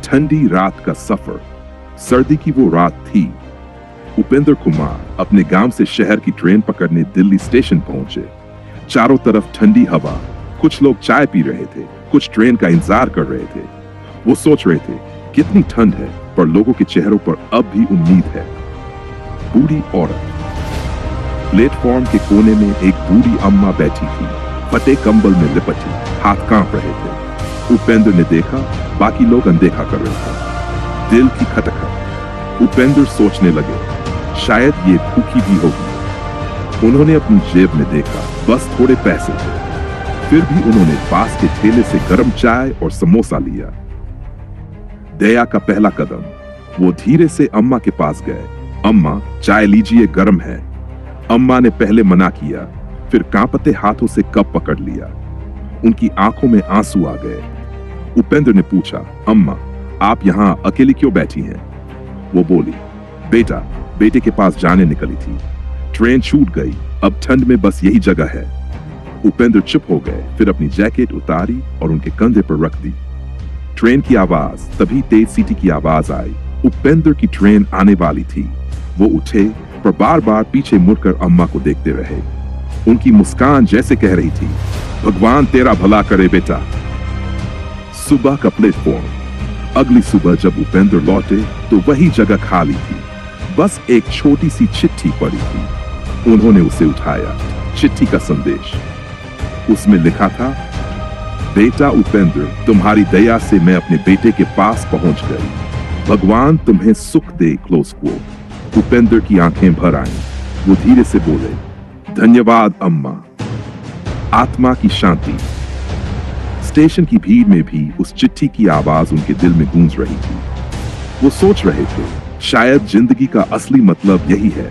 ठंडी रात का सफर। सर्दी की वो रात थी। उपेंद्र कुमार अपने गांव से शहर की ट्रेन पकड़ने दिल्ली स्टेशन पहुंचे। चारों तरफ ठंडी हवा, कुछ लोग चाय पी रहे थे, कुछ ट्रेन का इंतजार कर रहे थे। वो सोच रहे थे कितनी ठंड है, पर लोगों के चेहरों पर अब भी उम्मीद है। बूढ़ी औरत। प्लेटफॉर्म के कोने में एक बूढ़ी अम्मा बैठी थी, फटे कंबल में लिपटी, हाथ कांप रहे थे। उपेंद्र ने देखा, बाकी लोग अनदेखा कर रहे थे। दिल की खटखट। उपेंद्र सोचने लगे, शायद ये भूखी भी होगी। उन्होंने अपनी जेब में देखा, बस थोड़े पैसे थे। फिर भी उन्होंने पास के ठेले से गर्म चाय और समोसा लिया। दया का पहला कदम। वो धीरे से अम्मा के पास गए। अम्मा, चाय लीजिए, गर्म है। अम्मा ने पहले मना किया, फिर कांपते हाथों से कप पकड़ लिया। उनकी आंखों में आंसू आ गए। उपेंद्र ने पूछा, अम्मा, आप यहां अकेली क्यों बैठी हैं? वो बोली, बेटा, बेटे के पास जाने निकली थी। ट्रेन छूट गई, अब ठंड में बस यही जगह है। उपेंद्र चुप हो गए, फिर अपनी जैकेट उतारी और उनके कंधे पर रख दी। ट्रेन की आवाज, तभी तेज सीटी की आवाज आई। उपेंद्र की ट्रेन आने वाली थी। वो उठे, पर बार बार पीछे मुड़कर अम्मा को देखते रहे। उनकी मुस्कान जैसे कह रही थी, भगवान तेरा भला करे बेटा। सुबह का प्लेटफॉर्म। अगली सुबह जब उपेंद्र लौटे तो वही जगह खाली थी। बस एक छोटी सी चिट्ठी पड़ी थी। उन्होंने उसे उठाया। चिट्ठी का संदेश। उसमें लिखा था, बेटा उपेंद्र, तुम्हारी दया से मैं अपने बेटे के पास पहुंच गई। भगवान तुम्हें सुख दे। Close quote. उपेंद्र की आंखें भर आईं। वो धीरे से बोले, धन्यवाद अम्मा। आत्मा की शांति। स्टेशन की भीड़ में भी उस चिट्ठी की आवाज उनके दिल में गूंज रही थी। वो सोच रहे थे, शायद जिंदगी का असली मतलब यही है,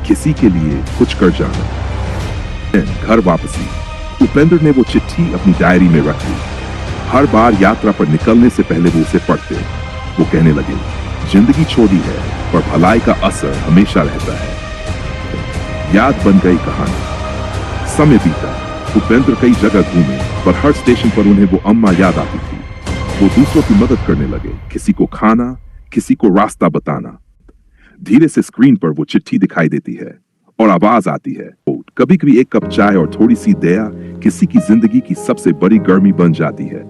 किसी के लिए कुछ कर जाना। घर वापसी। उपेंद्र ने वो चिट्ठी अपनी डायरी में रख ली। हर बार यात्रा पर निकलने से पहले वो उसे पढ़ते। वो कहने लगे, जिंदगी छोटी है, पर भलाई का असर हमेशा रहता है। याद बन गई कहानी। समय बीता। उपेंद्र कई जगह घूमे, पर हर स्टेशन पर उन्हें वो अम्मा याद आती थी। वो दूसरों की मदद करने लगे, किसी को खाना, किसी को रास्ता बताना। धीरे से स्क्रीन पर वो चिट्ठी दिखाई देती है और आवाज आती है, कभी कभी एक कप चाय और थोड़ी सी दया किसी की जिंदगी की सबसे बड़ी गर्मी बन जाती है।